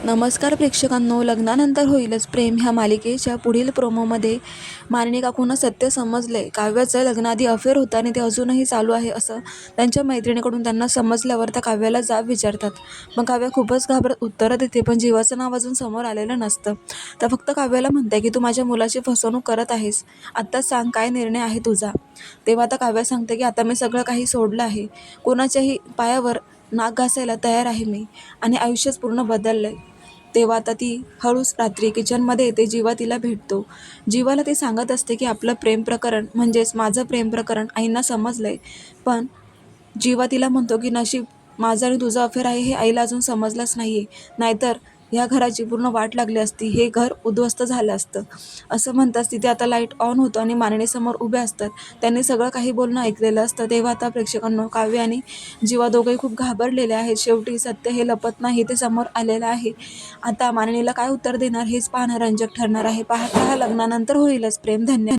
नमस्कार प्रेक्षकांनो, लग्नानंतर होईलच प्रेम ह्या मालिकेच्या पुढील प्रोमोमध्ये मानिनी काकूंना सत्य समजले. काव्याचं लग्नाआधी अफेअर होतं आणि ते अजूनही चालू आहे असं त्यांच्या मैत्रिणीकडून त्यांना समजल्यावर त्या काव्याला जाब विचारतात. मग काव्या खूपच घाबरत उत्तरं देते, पण जीवाचं नाव अजून समोर आलेलं नसतं. त्या फक्त काव्याला म्हणते की तू माझ्या मुलाची फसवणूक करत आहेस. आत्ताच सांग, काय निर्णय आहे तुझा? तेव्हा आता काव्या सांगते की आता मी सगळं काही सोडलं आहे. कोणाच्याही पायावर नाक घासायला तयार आहे मी आणि आयुष्यच पूर्ण बदललंय. तेव्हा आता ती हळूच रात्री किचनमध्ये येते. जीवा तिला भेटतो. जीवाला ती सांगत असते की आपलं प्रेम प्रकरण म्हणजेच माझं प्रेम प्रकरण आईंना समजलंय. पण जीवा तिला म्हणतो की नशीब माझं आणि तुझं अफेअर आहे हे आईला अजून समजलंच नाहीये, नाहीतर ह्या घराची पूर्ण वाट लागली असती, हे घर उद्ध्वस्त झालं असतं. असं म्हणताच तिथे आता लाईट ऑन होतो आणि मानिनीसमोर उभे असतात. त्यांनी सगळं काही बोलणं ऐकलेलं असतं. तेव्हा आता प्रेक्षकांनो, काव्य आणि जीवा दोघंही खूप घाबरलेले आहेत. शेवटी सत्य हे लपत नाही, ते समोर आलेलं आहे. आता मानिनीला काय उत्तर देणार हेच पाहणं रंजक ठरणार आहे. पाहत रहा लग्नानंतर होईलच प्रेम. धन्यवाद.